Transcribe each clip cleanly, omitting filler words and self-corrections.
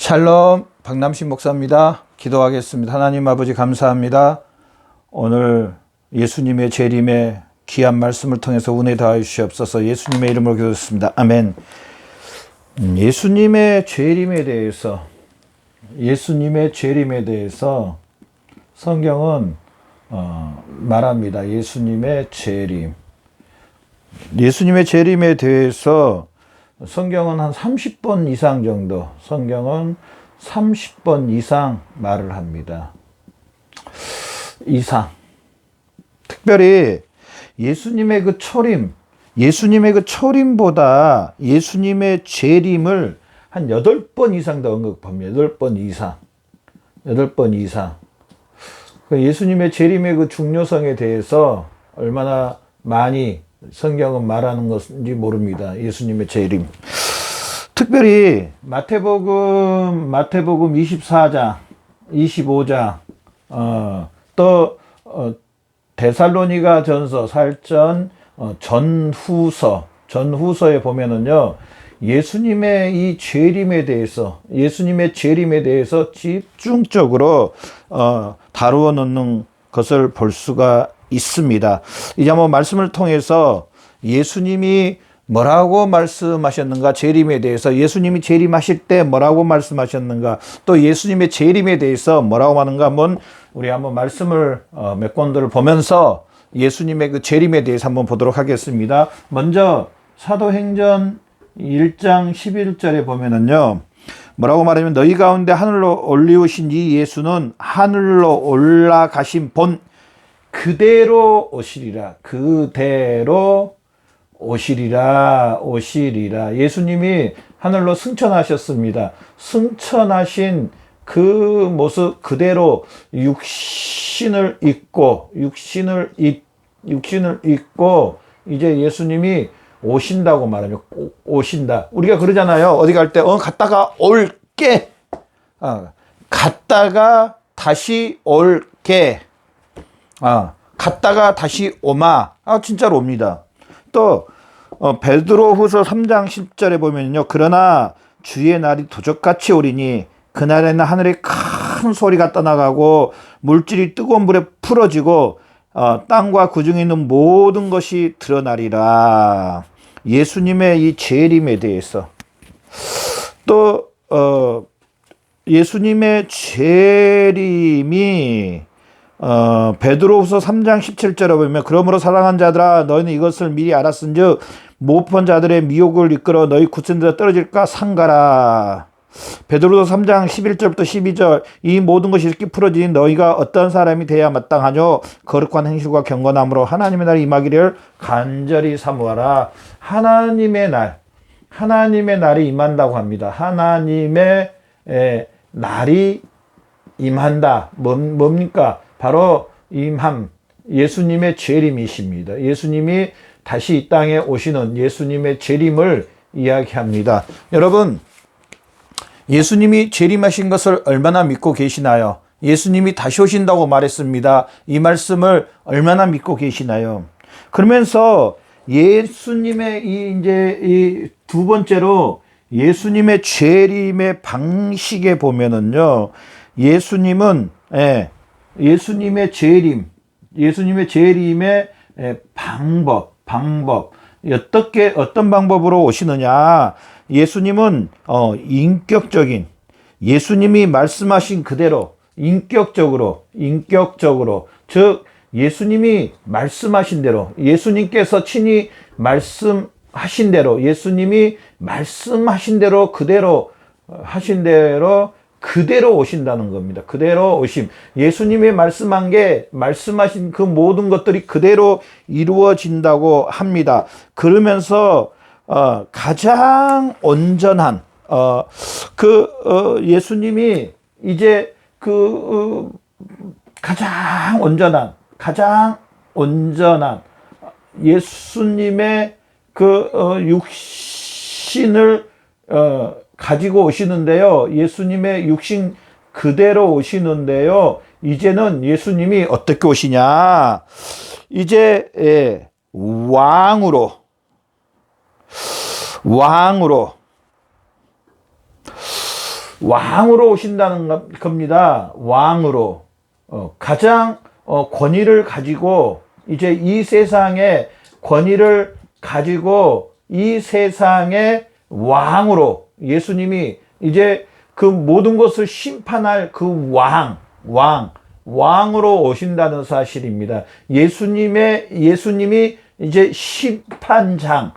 샬롬, 박남신 목사입니다. 기도하겠습니다. 하나님 아버지 감사합니다. 오늘 예수님의 재림의 귀한 말씀을 통해서 은혜 더하여 주시옵소서. 예수님의 이름으로 기도했습니다. 아멘. 예수님의 재림에 대해서 성경은 말합니다. 예수님의 재림에 대해서 성경은 한 30번 이상 정도, 성경은 30번 이상 말을 합니다. 특별히 예수님의 그 초림보다 예수님의 재림을 한 8번 이상 더 언급합니다. 8번 이상. 예수님의 재림의 그 중요성에 대해서 얼마나 많이 성경은 말하는 것인지 모릅니다. 예수님의 재림. 특별히 마태복음 24장, 25장, 데살로니가 전서, 살전, 전후서에 보면은요, 예수님의 재림에 대해서 집중적으로 다루어 놓는 것을 볼 수가 있습니다. 이제 한번 말씀을 통해서 예수님이 뭐라고 말씀하셨는가, 재림에 대해서 예수님이 재림하실 때 뭐라고 말씀하셨는가, 또 예수님의 재림에 대해서 뭐라고 하는가 한번 우리 한번 말씀을 몇 군데를 보면서 예수님의 그 재림에 대해서 한번 보도록 하겠습니다. 먼저 사도행전 1장 11절에 보면은요, 뭐라고 말하면 너희 가운데 하늘로 올리우신 이 예수는 하늘로 올라가신 본 그대로 오시리라. 예수님이 하늘로 승천하셨습니다. 승천하신 그 모습 그대로 육신을 입고 이제 예수님이 오신다고 말하죠. 오신다. 우리가 그러잖아요. 어디 갈 때 갔다가 올게. 갔다가 다시 올게. 갔다가 다시 오마. 진짜로 옵니다. 또 베드로후서 3장 10절에 보면요, 그러나 주의 날이 도적같이 오리니 그날에는 하늘에 큰 소리가 떠나가고 물질이 뜨거운 불에 풀어지고 땅과 그 중에 있는 모든 것이 드러나리라. 예수님의 이 재림에 대해서, 또 예수님의 재림이 베드로후서 3장 17절에 보면 그러므로 사랑하는 자들아 너희는 이것을 미리 알았은즉 못본 자들의 미혹을 이끌어 너희 굳은 데서 떨어질까 삼가라. 베드로후서 3장 11절부터 12절 이 모든 것이 이렇게 풀어지니 너희가 어떤 사람이 돼야 마땅하뇨 거룩한 행실과 경건함으로 하나님의 날이 임하기를 간절히 사모하라. 하나님의 날이 임한다고 합니다. 하나님의 날이 임한다. 뭡니까? 바로 예수님의 재림이십니다. 예수님이 다시 이 땅에 오시는 예수님의 재림을 이야기합니다. 여러분, 예수님이 재림하신 것을 얼마나 믿고 계시나요? 예수님이 다시 오신다고 말했습니다. 이 말씀을 얼마나 믿고 계시나요? 그러면서 예수님의 이 두 번째로 예수님의 재림의 방식에 보면은요, 예수님의 재림의 방법, 어떤 방법으로 오시느냐. 예수님은, 인격적인, 예수님이 말씀하신 그대로, 인격적으로, 즉, 예수님이 말씀하신 대로, 예수님께서 친히 말씀하신 대로, 예수님이 말씀하신 대로 그대로 오신다는 겁니다. 그대로 오심. 예수님이 말씀하신 그 모든 것들이 그대로 이루어진다고 합니다. 그러면서, 가장 온전한, 예수님이 이제 가장 온전한 예수님의 육신을, 가지고 오시는데요. 예수님의 육신 그대로 오시는데요. 이제는 예수님이 어떻게 오시냐. 이제, 왕으로 왕으로 오신다는 겁니다. 왕으로. 가장 권위를 가지고 이제 이 세상의 권위를 가지고 이 세상의 왕으로 예수님이 이제 그 모든 것을 심판할 그 왕으로 오신다는 사실입니다. 예수님이 이제 심판장,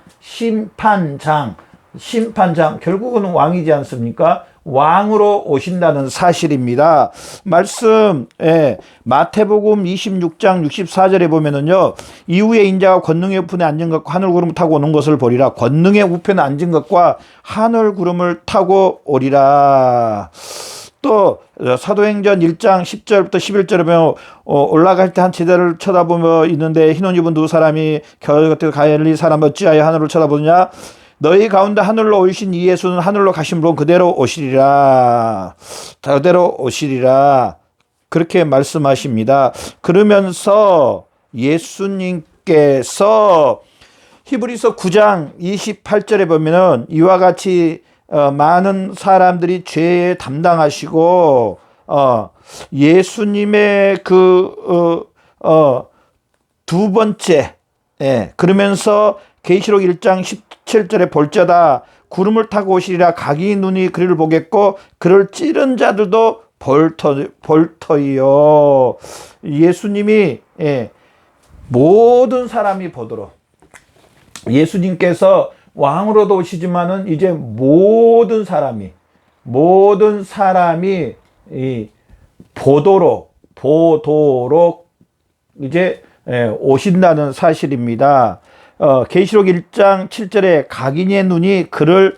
결국은 왕이지 않습니까? 왕으로 오신다는 사실입니다. 말씀, 마태복음 26장 64절에 보면은요, 이후에 인자가 권능의 우편에 앉은 것과 하늘 구름을 타고 오는 것을 보리라. 권능의 우편에 앉은 것과 하늘 구름을 타고 오리라. 또 사도행전 1장 10절부터 11절에 보면 올라갈 때 한 제자를 쳐다보며 있는데 흰 옷 입은 두 사람이 겨울 같은 갈릴리 사람 어찌하여 하늘을 쳐다보느냐. 너희 가운데 하늘로 오신 이 예수는 하늘로 가신 분 그대로 오시리라. 그렇게 말씀하십니다. 그러면서 예수님께서 히브리서 9장 28절에 보면은 이와 같이 많은 사람들이 죄에 담당하시고 예수님의 두 번째 그러면서 계시록 1장 17절에 볼자다 구름을 타고 오시리라. 각이 눈이 그를 보겠고 그를 찌른 자들도 볼터이요. 예수님이 모든 사람이 보도록 예수님께서 왕으로도 오시지만은 이제 모든 사람이 보도록 이제 오신다는 사실입니다. 계시록 1장 7절에 각인의 눈이 그를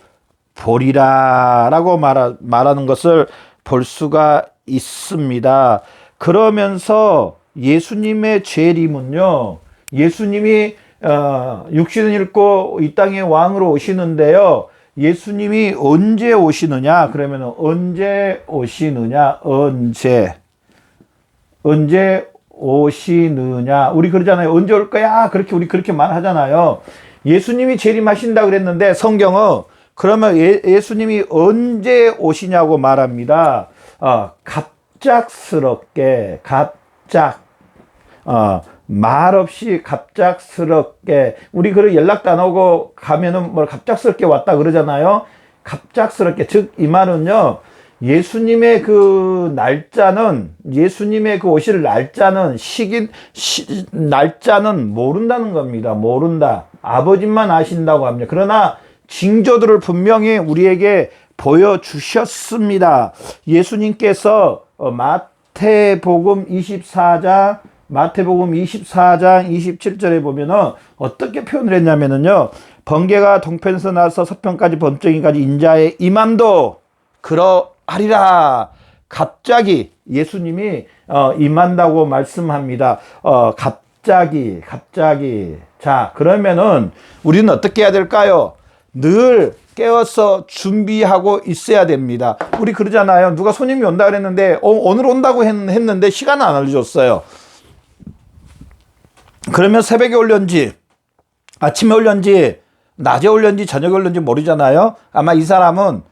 보리라라고 말하는 것을 볼 수가 있습니다. 그러면서 예수님의 재림은요, 예수님이 육신을 입고 이 땅에 왕으로 오시는데요, 예수님이 언제 오시느냐? 그러면 언제 오시느냐? 언제 오시느냐? 우리 그러잖아요. 언제 올 거야? 우리 그렇게 말하잖아요. 예수님이 재림하신다 그랬는데 성경은 그러면 예수님이 언제 오시냐고 말합니다. 갑작스럽게, 말없이 갑작스럽게, 우리 그런 연락도 안 오고 가면은 뭐 갑작스럽게 왔다 그러잖아요. 갑작스럽게, 즉 이 말은요, 예수님의 그 날짜는, 예수님의 그 오실 날짜는 날짜는 모른다는 겁니다. 모른다. 아버지만 아신다고 합니다. 그러나 징조들을 분명히 우리에게 보여주셨습니다. 예수님께서 마태복음 24장 27절에 보면은 어떻게 표현을 했냐면은요, 번개가 동편에서 나서 서편까지 범정이까지 인자의 임함도 그러하리라. 갑자기 예수님이 임한다고 말씀합니다. 갑자기. 자, 그러면은 우리는 어떻게 해야 될까요? 늘 깨워서 준비하고 있어야 됩니다. 우리 그러잖아요. 누가 손님이 온다 그랬는데 오늘 온다고 했는데 시간을 안 알려줬어요. 그러면 새벽에 올렸는지 아침에 올렸는지 낮에 올렸는지 저녁에 올렸는지 모르잖아요. 아마 이 사람은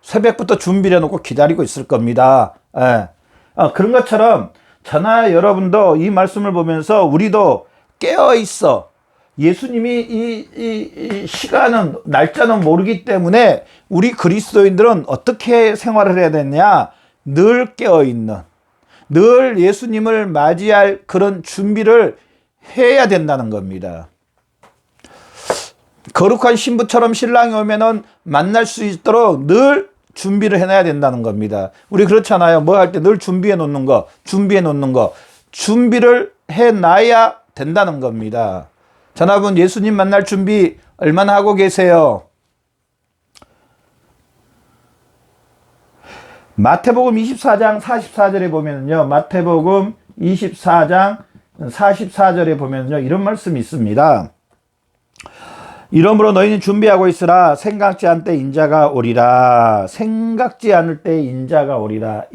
새벽부터 준비를 해놓고 기다리고 있을 겁니다. 그런 것처럼 저나 여러분도 이 말씀을 보면서 우리도 깨어있어. 예수님이 이 시간은, 날짜는 모르기 때문에 우리 그리스도인들은 어떻게 생활을 해야 되냐? 늘 깨어있는, 늘 예수님을 맞이할 그런 준비를 해야 된다는 겁니다. 거룩한 신부처럼 신랑이 오면은 만날 수 있도록 늘 준비를 해놔야 된다는 겁니다. 우리 그렇잖아요. 뭐 할 때 늘 준비해 놓는 거. 준비를 해놔야 된다는 겁니다. 전화분, 예수님 만날 준비 얼마나 하고 계세요? 마태복음 24장 44절에 보면요. 마태복음 24장 44절에 보면요. 이런 말씀이 있습니다. 이러므로 너희는 준비하고 있으라. 생각지 않을 때 인자가 오리라. 생각지 않을 때 인자가 오리라.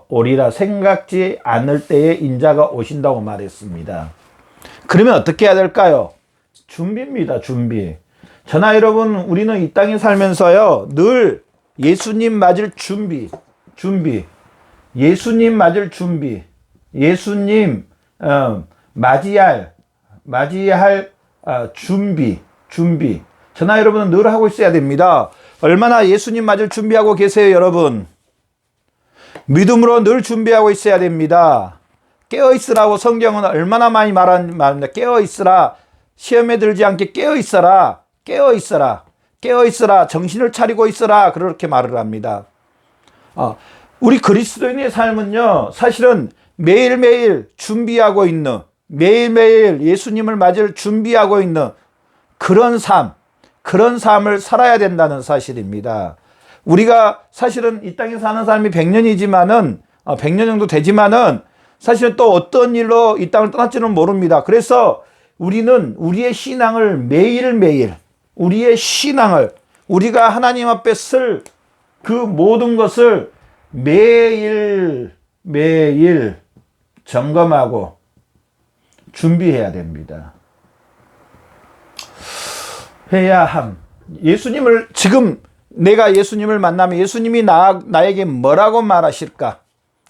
오리라. 생각지 않을 때에 인자가 오신다고 말했습니다. 그러면 어떻게 해야 될까요? 준비입니다. 준비. 저나 여러분, 우리는 이 땅에 살면서요, 늘 예수님 맞을 준비. 예수님 맞을 준비. 예수님 맞이할 준비. 저나 여러분은 늘 하고 있어야 됩니다. 얼마나 예수님 맞을 준비하고 계세요, 여러분? 믿음으로 늘 준비하고 있어야 됩니다. 깨어있으라고 성경은 얼마나 많이 말합니다. 깨어있으라. 시험에 들지 않게 깨어있어라. 정신을 차리고 있어라. 그렇게 말을 합니다. 우리 그리스도인의 삶은요, 사실은 매일매일 준비하고 있는, 매일매일 예수님을 맞을 준비하고 있는 그런 삶을 살아야 된다는 사실입니다. 우리가 사실은 이 땅에 사는 삶이 100년이지만은, 100년 정도 되지만은, 사실은 또 어떤 일로 이 땅을 떠날지는 모릅니다. 그래서 우리는 우리의 신앙을 매일매일, 우리가 하나님 앞에 쓸 그 모든 것을 매일 점검하고 준비해야 됩니다. 예수님을, 지금 내가 예수님을 만나면 예수님이 나에게 뭐라고 말하실까?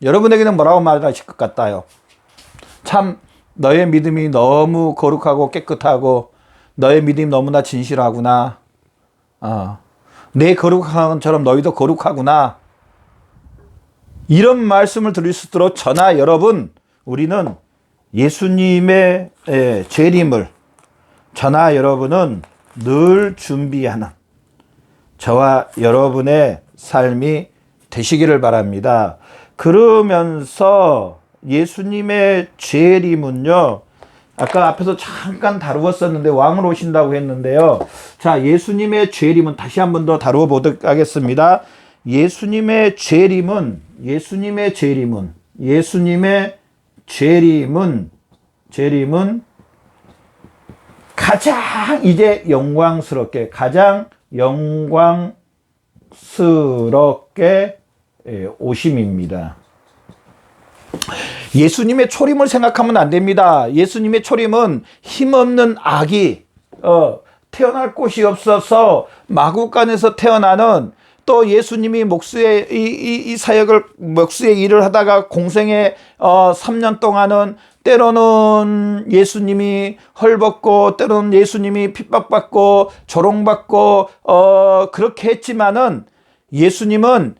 여러분에게는 뭐라고 말하실 것 같아요? 참 너의 믿음이 너무 거룩하고 깨끗하고 너의 믿음이 너무나 진실하구나. 내 거룩한 것처럼 너희도 거룩하구나. 이런 말씀을 들을 수 있도록 저나 여러분, 우리는 예수님의 재림을 저나 여러분은 늘 준비하는 저와 여러분의 삶이 되시기를 바랍니다. 그러면서 예수님의 재림은요, 아까 앞에서 잠깐 다루었었는데 왕으로 오신다고 했는데요. 자, 예수님의 재림은 다시 한 번 더 다루어 보도록 하겠습니다. 예수님의 재림은 가장 이제 가장 영광스럽게 오심입니다. 예수님의 초림을 생각하면 안 됩니다. 예수님의 초림은 힘없는 아기, 태어날 곳이 없어서 마구간에서 태어나는, 또 예수님이 목수의 이 사역을, 목수의 일을 하다가 공생에 3년 동안은 때로는 예수님이 헐벗고 때로는 예수님이 핍박받고 조롱받고 그렇게 했지만은 예수님의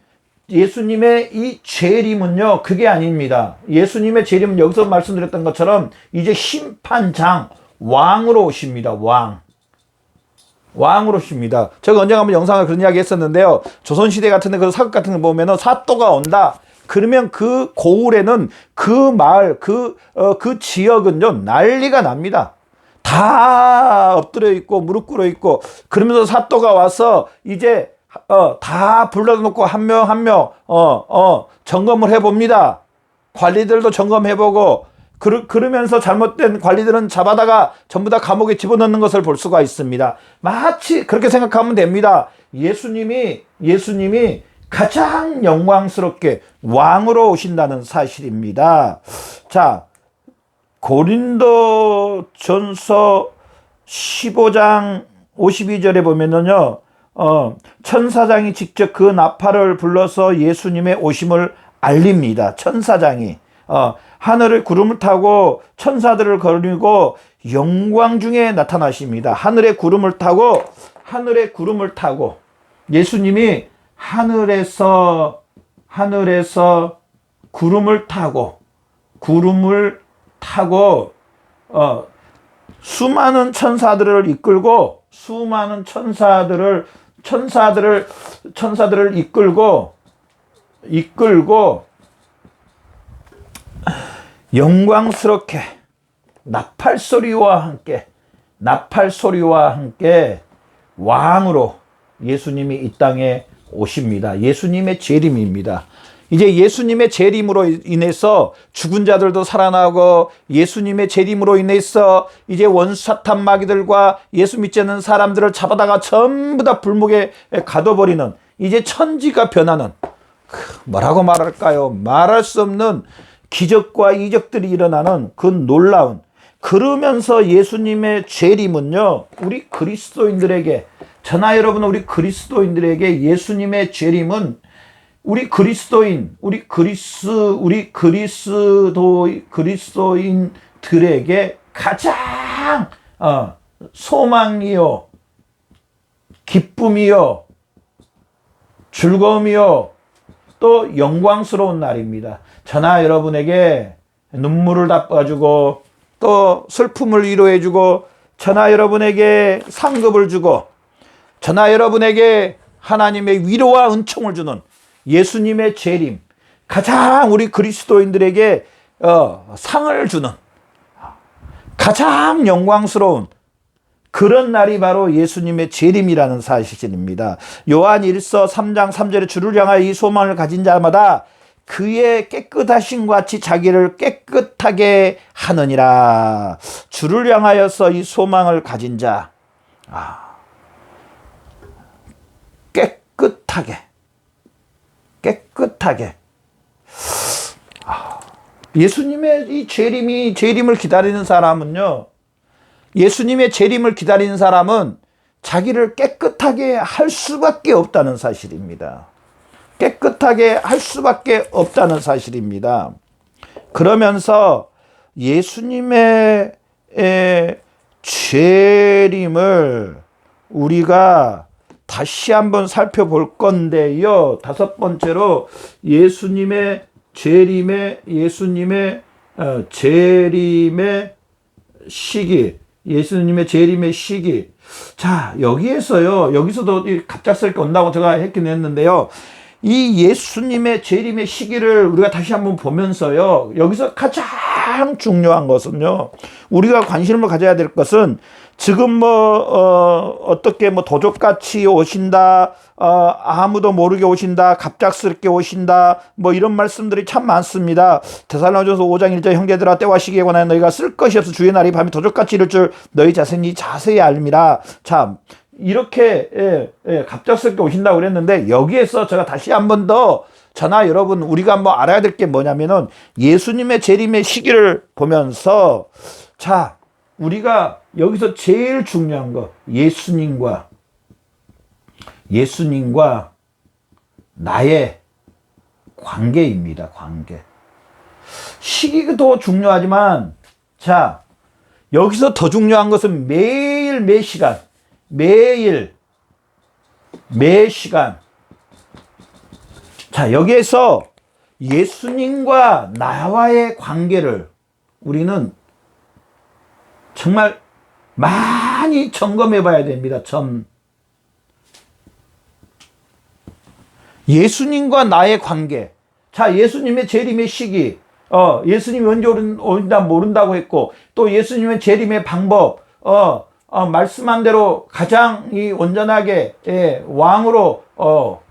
이 재림은요, 그게 아닙니다. 예수님의 재림은 여기서 말씀드렸던 것처럼 이제 심판장, 왕으로 오십니다. 왕으로 오십니다. 제가 언젠가 한번 영상을 그런 이야기 했었는데요. 조선시대 같은 데, 그 사극 같은 거 보면은 사또가 온다. 그러면 그 고을에는 그 마을, 그 지역은요, 난리가 납니다. 다 엎드려 있고, 무릎 꿇어 있고, 그러면서 사또가 와서 이제 다 불러놓고 한 명 점검을 해봅니다. 관리들도 점검해보고, 그러면서 잘못된 관리들은 잡아다가 전부 다 감옥에 집어넣는 것을 볼 수가 있습니다. 마치 그렇게 생각하면 됩니다. 예수님이 가장 영광스럽게 왕으로 오신다는 사실입니다. 자, 고린도전서 15장 52절에 보면은요, 천사장이 직접 그 나팔을 불러서 예수님의 오심을 알립니다. 천사장이 하늘의 구름을 타고 천사들을 거느리고 영광 중에 나타나십니다. 하늘의 구름을 타고 예수님이 하늘에서 구름을 타고 수많은 천사들을 이끌고 영광스럽게 나팔소리와 함께 왕으로 예수님이 이 땅에 오십니다. 예수님의 재림입니다. 이제 예수님의 재림으로 인해서 죽은 자들도 살아나고, 예수님의 재림으로 인해서 이제 원수 사탄 마귀들과 예수 믿지 않는 사람들을 잡아다가 전부 다 불목에 가둬버리는, 이제 천지가 변하는, 뭐라고 말할까요? 말할 수 없는 기적과 이적들이 일어나는 그 놀라운, 그러면서 예수님의 재림은요, 우리 그리스도인들에게 저나 여러분, 우리 그리스도인들에게 예수님의 재림은 우리 그리스도인들에게 가장 소망이요, 기쁨이요, 즐거움이요, 또 영광스러운 날입니다. 저나 여러분에게 눈물을 닦아주고 또 슬픔을 위로해주고 저나 여러분에게 상급을 주고 저나 여러분에게 하나님의 위로와 은총을 주는 예수님의 재림, 가장 우리 그리스도인들에게 상을 주는 가장 영광스러운 그런 날이 바로 예수님의 재림이라는 사실입니다. 요한 1서 3장 3절에 주를 향하여 이 소망을 가진 자마다 그의 깨끗하심과 같이 자기를 깨끗하게 하느니라. 주를 향하여서 이 소망을 가진 자, 깨끗하게. 예수님의 이 재림을 기다리는 사람은요, 예수님의 재림을 기다리는 사람은 자기를 깨끗하게 할 수밖에 없다는 사실입니다. 깨끗하게 할 수밖에 없다는 사실입니다. 그러면서 예수님의 재림을 우리가 다시 한번 살펴볼 건데요. 다섯 번째로 예수님의 재림의 시기. 자, 여기서도 갑작스럽게 온다고 제가 했긴 했는데요. 이 예수님의 재림의 시기를 우리가 다시 한번 보면서요. 여기서 가장 중요한 것은요. 우리가 관심을 가져야 될 것은 지금 어떻게 도적같이 오신다, 아무도 모르게 오신다, 갑작스럽게 오신다, 이런 말씀들이 참 많습니다. 데살로니가전서 5장 1절 형제들아 때와 시기에 관하여 너희가 쓸 것이 없어 주의 날이 밤이 도적같이 이를 줄 너희 자세히 알미라. 참, 이렇게 갑작스럽게 오신다고 그랬는데 여기에서 제가 다시 한 번 더 저나 여러분 우리가 알아야 될 게 뭐냐면은 예수님의 재림의 시기를 보면서 자, 우리가 여기서 제일 중요한 거 예수님과 나의 관계입니다. 관계. 시기도 중요하지만 자, 여기서 더 중요한 것은 매일 매 시간 자, 여기에서 예수님과 나와의 관계를 우리는 정말 많이 점검해 봐야 됩니다. 예수님과 나의 관계. 자, 예수님의 재림의 시기. 예수님이 언제 오는다 모른다고 했고, 또 예수님의 재림의 방법. 말씀한 대로 가장 온전하게 왕으로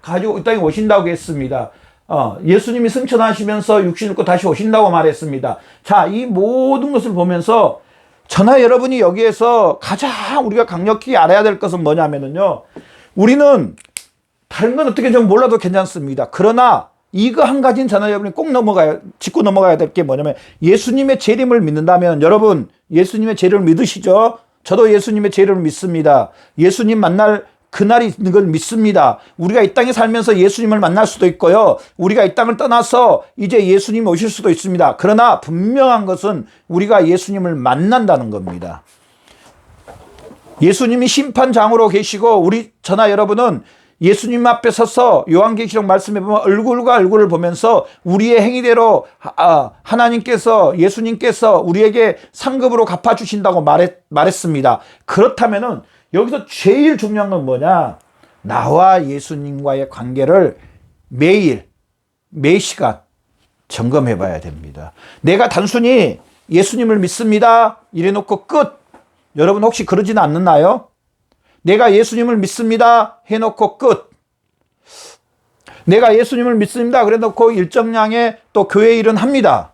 가지고 이 땅에 오신다고 했습니다. 예수님이 승천하시면서 육신을 입고 다시 오신다고 말했습니다. 자, 이 모든 것을 보면서 저나 여러분이 여기에서 가장 우리가 강력히 알아야 될 것은 뭐냐면요. 우리는 다른 건 어떻게 좀 몰라도 괜찮습니다. 그러나 이거 한 가지는 저나 여러분이 꼭 짚고 넘어가야 될 게 뭐냐면 예수님의 재림을 믿는다면 여러분 예수님의 재림을 믿으시죠? 저도 예수님의 재림을 믿습니다. 예수님 만날 그날이 있는 걸 믿습니다. 우리가 이 땅에 살면서 예수님을 만날 수도 있고요. 우리가 이 땅을 떠나서 이제 예수님 오실 수도 있습니다. 그러나 분명한 것은 우리가 예수님을 만난다는 겁니다. 예수님이 심판장으로 계시고 저나 여러분은 예수님 앞에 서서 요한계시록 말씀에 보면 얼굴과 얼굴을 보면서 우리의 행위대로 예수님께서 우리에게 상급으로 갚아주신다고 말했습니다. 그렇다면은 여기서 제일 중요한 건 뭐냐? 나와 예수님과의 관계를 매일, 매 시간 점검해 봐야 됩니다. 내가 단순히 예수님을 믿습니다. 이래 놓고 끝. 여러분 혹시 그러지는 않나요? 내가 예수님을 믿습니다. 해놓고 끝. 내가 예수님을 믿습니다. 그래 놓고 일정량의 또 교회 일은 합니다.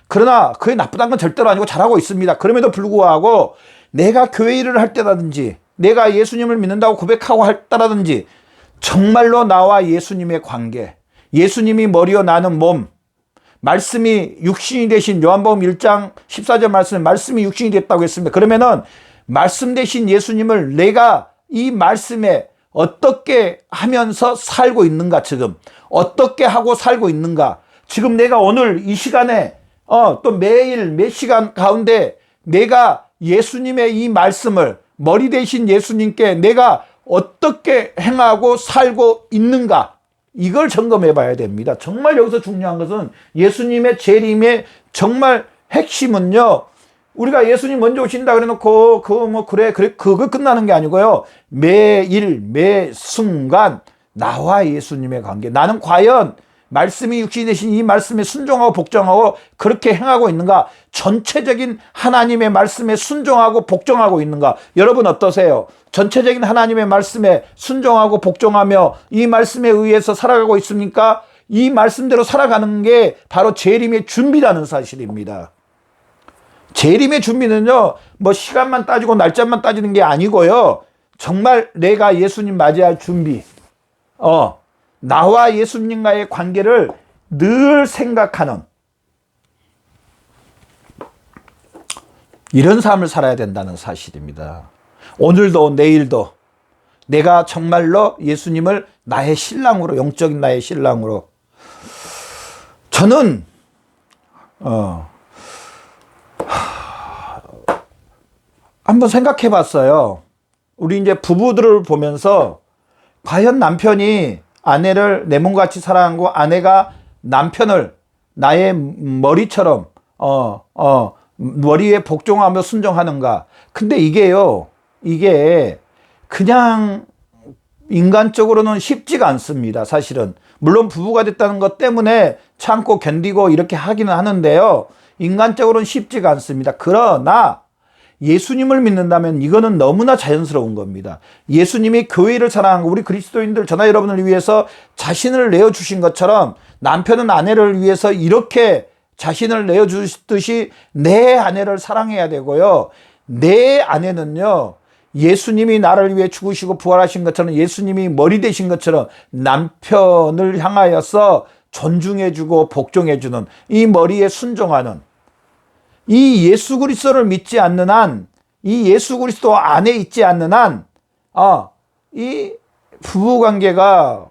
그러나 그게 나쁘다는 건 절대로 아니고 잘하고 있습니다. 그럼에도 불구하고 내가 교회 일을 할 때라든지 내가 예수님을 믿는다고 고백하고 할 때라든지 정말로 나와 예수님의 관계, 예수님이 머리요 나는 몸, 말씀이 육신이 되신 요한복음 1장 14절 말씀에 말씀이 육신이 됐다고 했습니다. 그러면은 말씀 되신 예수님을 내가 이 말씀에 어떻게 하면서 살고 있는가, 지금 어떻게 하고 살고 있는가. 지금 내가 오늘 이 시간에 또 매일 몇 시간 가운데 내가 예수님의 이 말씀을, 머리 대신 예수님께 내가 어떻게 행하고 살고 있는가, 이걸 점검해 봐야 됩니다. 정말 여기서 중요한 것은 예수님의 재림의 정말 핵심은요, 우리가 예수님 먼저 오신다 그래 놓고 그래 그거 끝나는 게 아니고요, 매일 매 순간 나와 예수님의 관계, 나는 과연 말씀이 육신이 되신 이 말씀에 순종하고 복종하고 그렇게 행하고 있는가, 전체적인 하나님의 말씀에 순종하고 복종하고 있는가. 여러분 어떠세요? 전체적인 하나님의 말씀에 순종하고 복종하며 이 말씀에 의해서 살아가고 있습니까? 이 말씀대로 살아가는 게 바로 재림의 준비라는 사실입니다. 재림의 준비는요, 뭐 시간만 따지고 날짜만 따지는 게 아니고요, 정말 내가 예수님 맞이할 준비, 나와 예수님과의 관계를 늘 생각하는 이런 삶을 살아야 된다는 사실입니다. 오늘도 내일도 내가 정말로 예수님을 나의 신랑으로, 영적인 나의 신랑으로, 저는 한번 생각해 봤어요. 우리 이제 부부들을 보면서 과연 남편이 아내를 내 몸같이 사랑하고 아내가 남편을 나의 머리처럼 머리에 복종하며 순종하는가. 근데 이게 그냥 인간적으로는 쉽지가 않습니다. 사실은 물론 부부가 됐다는 것 때문에 참고 견디고 이렇게 하기는 하는데요, 인간적으로는 쉽지가 않습니다. 그러나 예수님을 믿는다면 이거는 너무나 자연스러운 겁니다. 예수님이 교회를 사랑하고 우리 그리스도인들, 저나 여러분을 위해서 자신을 내어주신 것처럼 남편은 아내를 위해서 이렇게 자신을 내어주듯이 내 아내를 사랑해야 되고요, 내 아내는요, 예수님이 나를 위해 죽으시고 부활하신 것처럼, 예수님이 머리 되신 것처럼 남편을 향하여서 존중해주고 복종해주는, 이 머리에 순종하는, 이 예수 그리스도를 믿지 않는 한, 이 예수 그리스도 안에 있지 않는 한, 이 부부관계가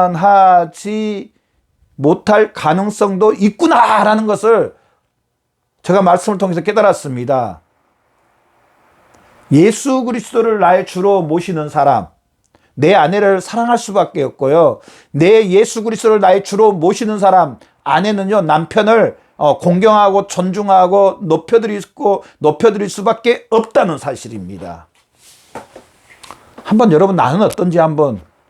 원만하지 못할 가능성도 있구나라는 것을 제가 말씀을 통해서 깨달았습니다. 예수 그리스도를 나의 주로 모시는 사람, 내 아내를 사랑할 수밖에 없고요, 내 예수 그리스도를 나의 주로 모시는 사람, 아내는요, 남편을 공경하고 존중하고 높여드릴 수밖에 없다는 사실입니다. 한번 여러분, 나는 어떤지,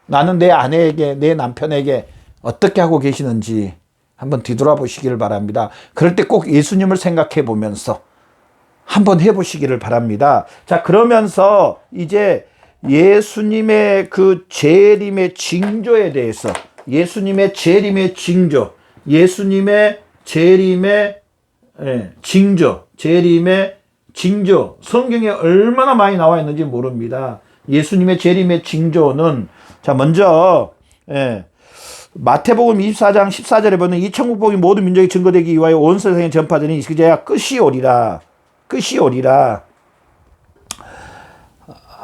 나는 내 아내에게, 내 남편에게 어떻게 하고 계시는지 한번 뒤돌아보시기를 바랍니다. 그럴 때 꼭 예수님을 생각해 보면서 한번 해보시기를 바랍니다. 자, 그러면서 이제 예수님의 그 재림의 징조에 대해서, 예수님의 재림의 징조, 예수님의 재림의 징조, 성경에 얼마나 많이 나와 있는지 모릅니다. 예수님의 재림의 징조는, 자, 먼저 마태복음 24장 14절에 보면 이 천국복이 모든 민족에 증거되기 위하여 온 세상에 전파되니 이제야 끝이 오리라.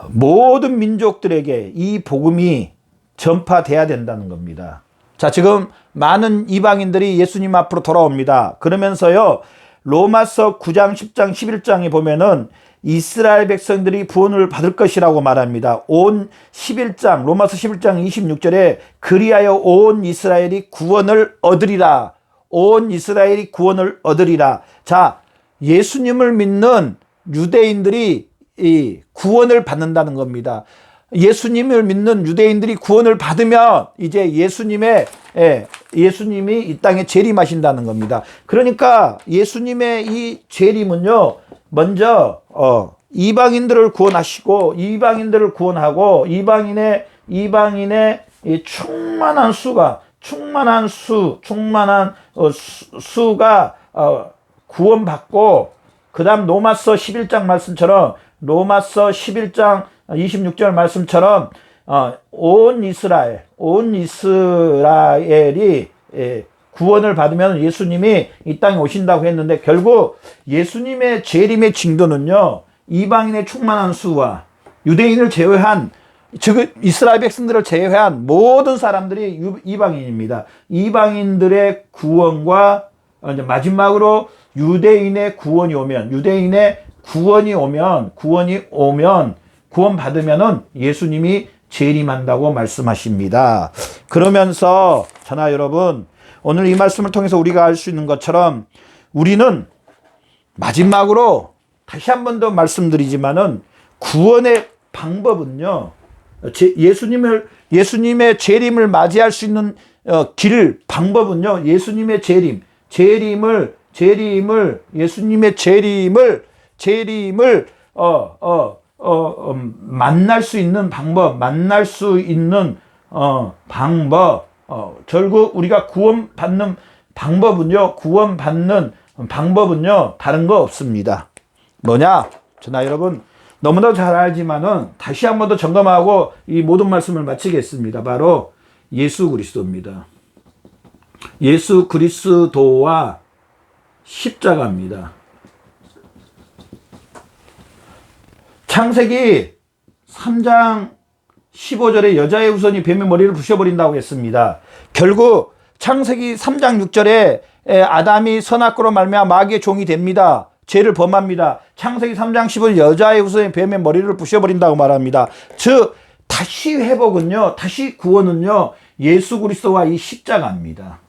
모든 민족들에게 이 복음이 전파돼야 된다는 겁니다. 자, 지금 많은 이방인들이 예수님 앞으로 돌아옵니다. 그러면서요, 로마서 9장, 10장, 11장에 보면은 이스라엘 백성들이 구원을 받을 것이라고 말합니다. 온 11장, 로마서 11장 26절에 그리하여 온 이스라엘이 구원을 얻으리라. 온 이스라엘이 구원을 얻으리라. 자, 예수님을 믿는 유대인들이 이 구원을 받는다는 겁니다. 예수님을 믿는 유대인들이 구원을 받으면 이제 예수님이 이 땅에 재림하신다는 겁니다. 그러니까 예수님의 이 재림은요, 먼저 이방인들을 구원하시고, 이방인들을 구원하고, 이방인의 이 충만한 수가 구원받고, 그 다음 로마서 11장 말씀처럼, 로마서 11장 26절 말씀처럼 온 이스라엘이 구원을 받으면 예수님이 이 땅에 오신다고 했는데, 결국 예수님의 재림의 징조는요, 이방인의 충만한 수와 유대인을 제외한, 즉 이스라엘 백성들을 제외한 모든 사람들이 이방인입니다. 이방인들의 구원과 이제 마지막으로 유대인의 구원이 오면 구원 받으면은 예수님이 재림한다고 말씀하십니다. 그러면서 저나 여러분, 오늘 이 말씀을 통해서 우리가 알 수 있는 것처럼 우리는 마지막으로 다시 한 번 더 말씀드리지만은 구원의 방법은요, 예수님의 재림을 맞이할 수 있는 방법은요, 예수님의 예수님의 재림을 만날 수 있는 방법, 결국 우리가 구원받는 방법은요, 다른 거 없습니다. 뭐냐? 저나 여러분, 너무나 잘 알지만은 다시 한 번 더 점검하고 이 모든 말씀을 마치겠습니다. 바로 예수 그리스도입니다. 예수 그리스도와 십자가입니다. 창세기 3장 15절에 여자의 후손이 뱀의 머리를 부셔버린다고 했습니다. 결국 창세기 3장 6절에 아담이 선악과로 말미암아 마귀의 종이 됩니다. 죄를 범합니다. 창세기 3장 15절 여자의 후손이 뱀의 머리를 부셔버린다고 말합니다. 즉 다시 회복은요, 다시 구원은요, 예수 그리스도와 이 십자가입니다.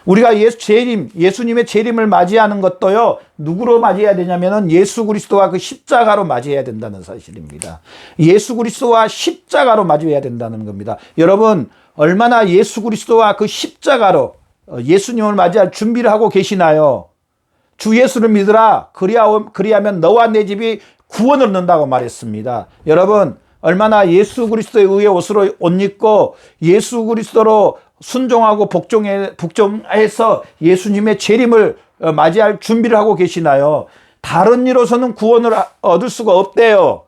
우리가 예수님의 재림을 맞이하는 것도요, 누구로 맞이해야 되냐면은 예수 그리스도와 그 십자가로 맞이해야 된다는 사실입니다. 예수 그리스도와 십자가로 맞이해야 된다는 겁니다. 여러분, 얼마나 예수 그리스도와 그 십자가로 예수님을 맞이할 준비를 하고 계시나요? 주 예수를 믿으라. 그리하면 너와 내 집이 구원을 얻는다고 말했습니다. 여러분, 얼마나 예수 그리스도의 의의 옷으로 옷 입고 예수 그리스도로 순종하고 복종해서 예수님의 재림을 맞이할 준비를 하고 계시나요? 다른 이로서는 구원을 얻을 수가 없대요.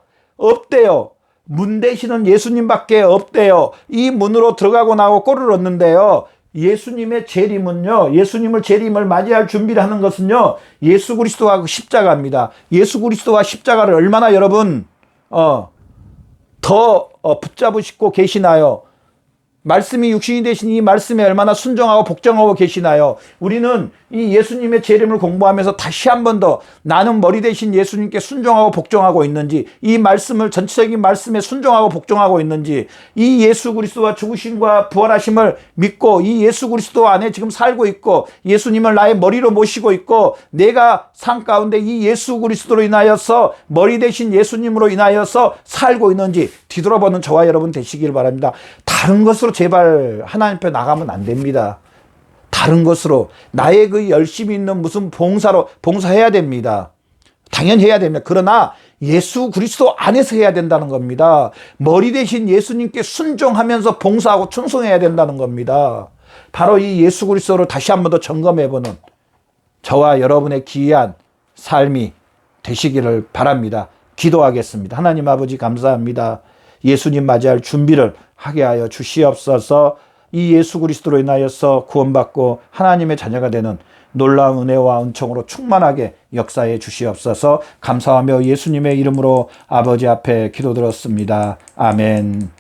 문 대신은 예수님밖에 없대요. 이 문으로 들어가고 나고 꼴을 얻는데요. 예수님의 재림을 맞이할 준비를 하는 것은요, 예수 그리스도와 그 십자가입니다. 예수 그리스도와 십자가를 얼마나 여러분 더 붙잡으시고 계시나요? 말씀이 육신이 되신 이 말씀에 얼마나 순종하고 복종하고 계시나요? 우리는 이 예수님의 재림을 공부하면서 다시 한 번 더 나는 머리 대신 예수님께 순종하고 복종하고 있는지, 이 말씀을 전체적인 말씀에 순종하고 복종하고 있는지, 이 예수 그리스도와 죽으심과 부활하심을 믿고 이 예수 그리스도 안에 지금 살고 있고 예수님을 나의 머리로 모시고 있고 내가 삶 가운데 이 예수 그리스도로 인하여서 머리 대신 예수님으로 인하여서 살고 있는지 뒤돌아보는 저와 여러분 되시길 바랍니다. 다른 것으로 제발 하나님 앞에 나가면 안 됩니다. 다른 것으로 나의 그 열심히 있는 무슨 봉사해야 됩니다. 당연히 해야 됩니다. 그러나 예수 그리스도 안에서 해야 된다는 겁니다. 머리 대신 예수님께 순종하면서 봉사하고 충성해야 된다는 겁니다. 바로 이 예수 그리스도를 다시 한 번 더 점검해보는 저와 여러분의 기이한 삶이 되시기를 바랍니다. 기도하겠습니다. 하나님 아버지 감사합니다. 예수님 맞이할 준비를 하게 하여 주시옵소서. 이 예수 그리스도로 인하여서 구원받고 하나님의 자녀가 되는 놀라운 은혜와 은총으로 충만하게 역사해 주시옵소서. 감사하며 예수님의 이름으로 아버지 앞에 기도드렸습니다. 아멘.